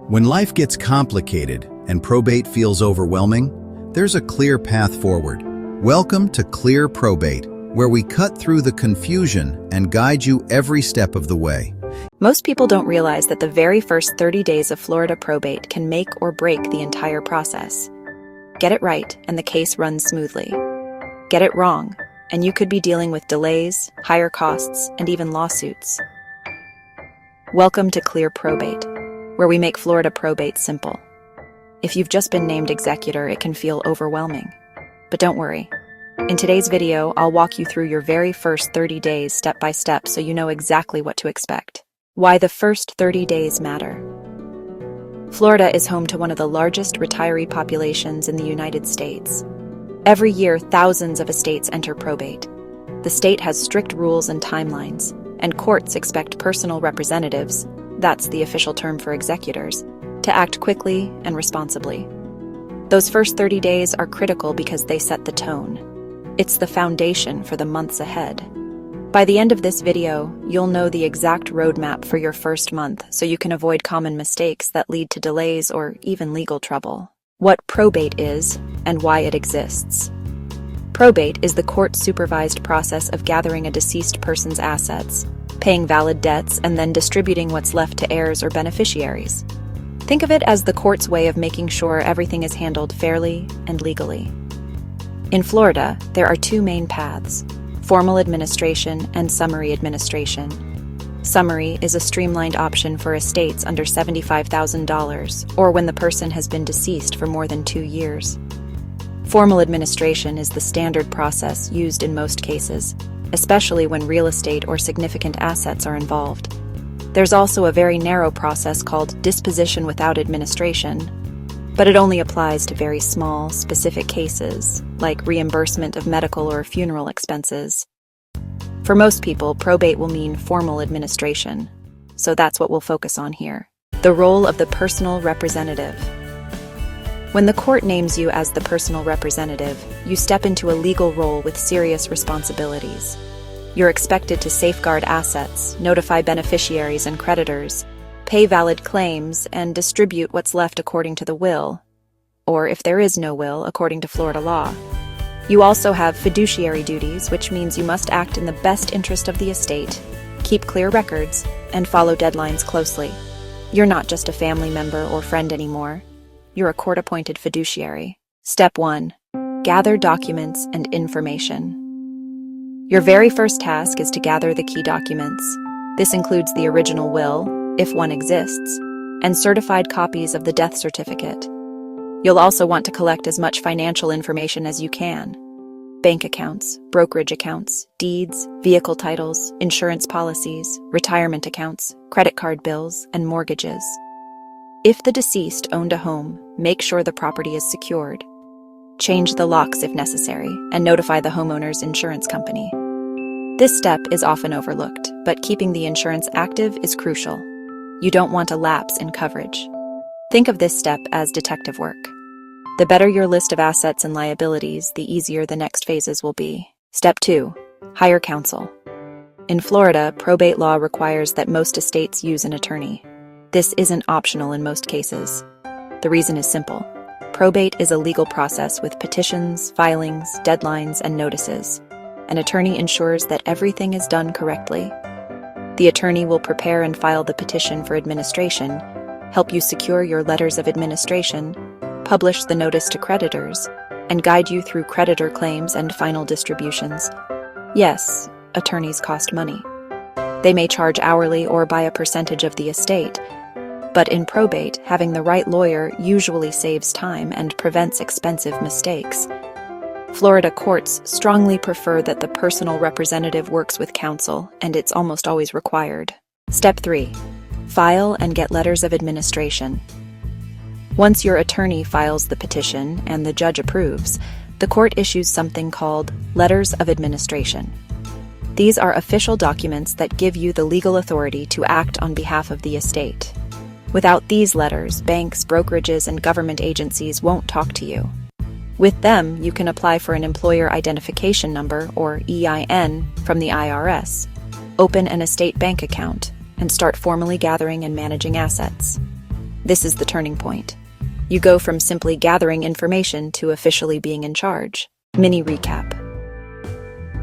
When life gets complicated and probate feels overwhelming, there's a clear path forward. Welcome to Clear Probate, where we cut through the confusion and guide you every step of the way. Most people don't realize that the very first 30 days of Florida probate can make or break the entire process. Get it right, and the case runs smoothly. Get it wrong, and you could be dealing with delays, higher costs, and even lawsuits. Welcome to Clear Probate, where we make Florida probate simple. If you've just been named executor, it can feel overwhelming. But don't worry. In today's video, I'll walk you through your very first 30 days step by step so you know exactly what to expect. Why the first 30 days matter. Florida is home to one of the largest retiree populations in the United States. Every year, thousands of estates enter probate. The state has strict rules and timelines, and courts expect personal representatives, that's the official term for executors, to act quickly and responsibly. Those first 30 days are critical because they set the tone. It's the foundation for the months ahead. By the end of this video, you'll know the exact roadmap for your first month so you can avoid common mistakes that lead to delays or even legal trouble. What probate is and why it exists. Probate is the court-supervised process of gathering a deceased person's assets, paying valid debts, and then distributing what's left to heirs or beneficiaries. Think of it as the court's way of making sure everything is handled fairly and legally. In Florida, there are two main paths: formal administration and summary administration. Summary is a streamlined option for estates under $75,000 or when the person has been deceased for more than 2 years. Formal administration is the standard process used in most cases, especially when real estate or significant assets are involved. There's also a very narrow process called disposition without administration, but it only applies to very small, specific cases, like reimbursement of medical or funeral expenses. For most people, probate will mean formal administration, so that's what we'll focus on here. The role of the personal representative. When the court names you as the personal representative, you step into a legal role with serious responsibilities. You're expected to safeguard assets, notify beneficiaries and creditors, pay valid claims, and distribute what's left according to the will, or if there is no will, according to Florida law. You also have fiduciary duties, which means you must act in the best interest of the estate, keep clear records, and follow deadlines closely. You're not just a family member or friend anymore. You're a court-appointed fiduciary. Step 1. Gather documents and information. Your very first task is to gather the key documents. This includes the original will, if one exists, and certified copies of the death certificate. You'll also want to collect as much financial information as you can: bank accounts, brokerage accounts, deeds, vehicle titles, insurance policies, retirement accounts, credit card bills, and mortgages. If the deceased owned a home, make sure the property is secured. Change the locks if necessary, and notify the homeowner's insurance company. This step is often overlooked, but keeping the insurance active is crucial. You don't want a lapse in coverage. Think of this step as detective work. The better your list of assets and liabilities, the easier the next phases will be. Step 2. Hire counsel. In Florida, probate law requires that most estates use an attorney. This isn't optional in most cases. The reason is simple. Probate is a legal process with petitions, filings, deadlines, and notices. An attorney ensures that everything is done correctly. The attorney will prepare and file the petition for administration, help you secure your letters of administration, publish the notice to creditors, and guide you through creditor claims and final distributions. Yes, attorneys cost money. They may charge hourly or by a percentage of the estate, but in probate, having the right lawyer usually saves time and prevents expensive mistakes. Florida courts strongly prefer that the personal representative works with counsel, and it's almost always required. Step 3. File and get letters of administration. Once your attorney files the petition and the judge approves, the court issues something called letters of administration. These are official documents that give you the legal authority to act on behalf of the estate. Without these letters, banks, brokerages, and government agencies won't talk to you. With them, you can apply for an employer identification number, or EIN, from the IRS, open an estate bank account, and start formally gathering and managing assets. This is the turning point. You go from simply gathering information to officially being in charge. Mini recap.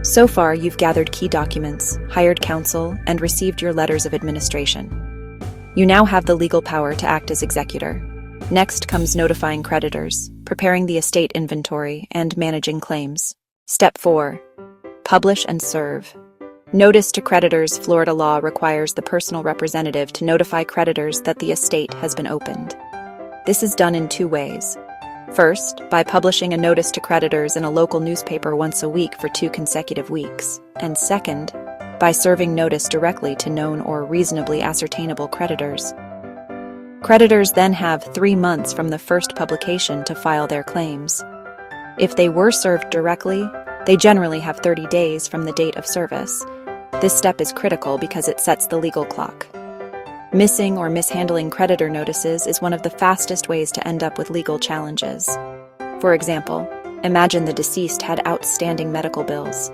So far, you've gathered key documents, hired counsel, and received your letters of administration. You now have the legal power to act as executor. Next comes notifying creditors, preparing the estate inventory, and managing claims. Step 4. Publish and serve. Notice to creditors. Florida law requires the personal representative to notify creditors that the estate has been opened. This is done in 2 ways. First, by publishing a notice to creditors in a local newspaper once a week for 2 consecutive weeks. And second, by serving notice directly to known or reasonably ascertainable creditors. Creditors then have 3 months from the first publication to file their claims. If they were served directly, they generally have 30 days from the date of service. This step is critical because it sets the legal clock. Missing or mishandling creditor notices is one of the fastest ways to end up with legal challenges. For example, imagine the deceased had outstanding medical bills.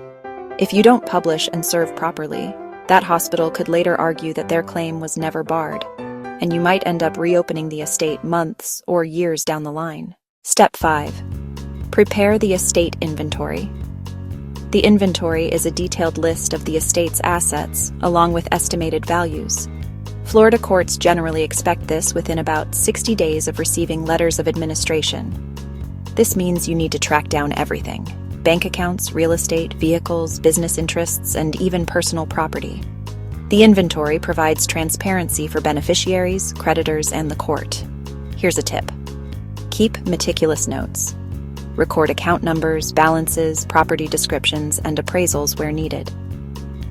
If you don't publish and serve properly, that hospital could later argue that their claim was never barred, and you might end up reopening the estate months or years down the line. Step 5. Prepare the estate inventory. The inventory is a detailed list of the estate's assets, along with estimated values. Florida courts generally expect this within about 60 days of receiving letters of administration. This means you need to track down everything: bank accounts, real estate, vehicles, business interests, and even personal property. The inventory provides transparency for beneficiaries, creditors, and the court. Here's a tip. Keep meticulous notes. Record account numbers, balances, property descriptions, and appraisals where needed.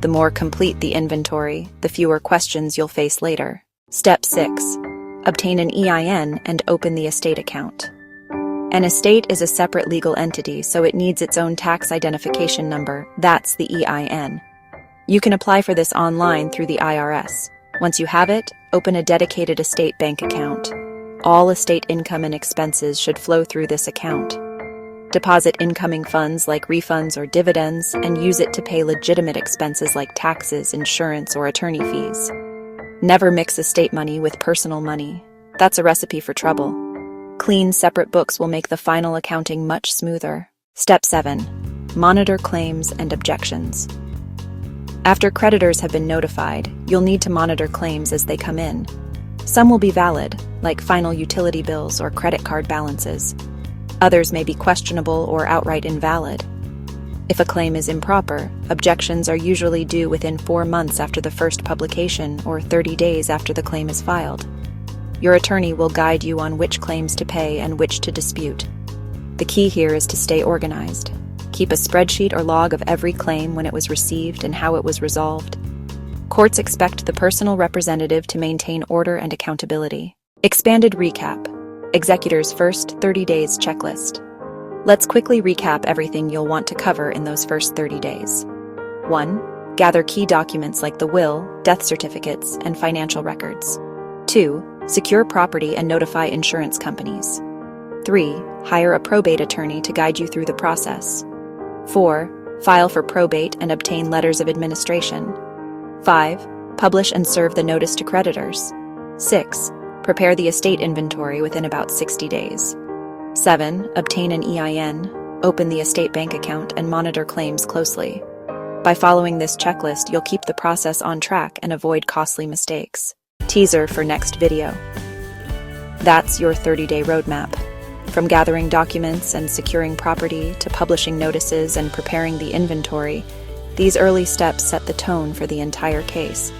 The more complete the inventory, the fewer questions you'll face later. Step 6. Obtain an EIN and open the estate account. An estate is a separate legal entity, so it needs its own tax identification number. That's the EIN. You can apply for this online through the IRS. Once you have it, open a dedicated estate bank account. All estate income and expenses should flow through this account. Deposit incoming funds like refunds or dividends and use it to pay legitimate expenses like taxes, insurance, or attorney fees. Never mix estate money with personal money. That's a recipe for trouble. Clean, separate books will make the final accounting much smoother. Step 7. Monitor claims and objections. After creditors have been notified, you'll need to monitor claims as they come in. Some will be valid, like final utility bills or credit card balances. Others may be questionable or outright invalid. If a claim is improper, objections are usually due within 4 months after the first publication or 30 days after the claim is filed. Your attorney will guide you on which claims to pay and which to dispute. The key here is to stay organized. Keep a spreadsheet or log of every claim, when it was received and how it was resolved. Courts expect the personal representative to maintain order and accountability. Expanded recap. Executor's first 30 days checklist. Let's quickly recap everything you'll want to cover in those first 30 days. 1. Gather key documents like the will, death certificates, and financial records. 2. Secure property and notify insurance companies. 3. Hire a probate attorney to guide you through the process. 4. File for probate and obtain letters of administration. 5. Publish and serve the notice to creditors. 6. Prepare the estate inventory within about 60 days. 7. Obtain an EIN, open the estate bank account, and monitor claims closely. By following this checklist, you'll keep the process on track and avoid costly mistakes. Teaser for next video. That's your 30-day roadmap. From gathering documents and securing property to publishing notices and preparing the inventory, these early steps set the tone for the entire case.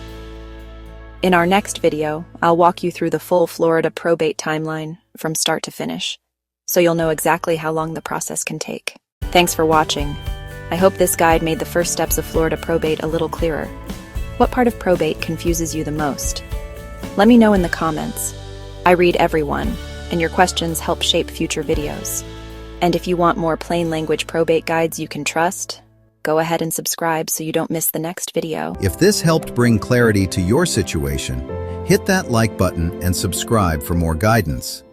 In our next video, I'll walk you through the full Florida probate timeline from start to finish, so you'll know exactly how long the process can take. Thanks for watching. I hope this guide made the first steps of Florida probate a little clearer. What part of probate confuses you the most? Let me know in the comments. I read everyone, and your questions help shape future videos. And if you want more plain language probate guides you can trust, go ahead and subscribe so you don't miss the next video. If this helped bring clarity to your situation, hit that like button and subscribe for more guidance.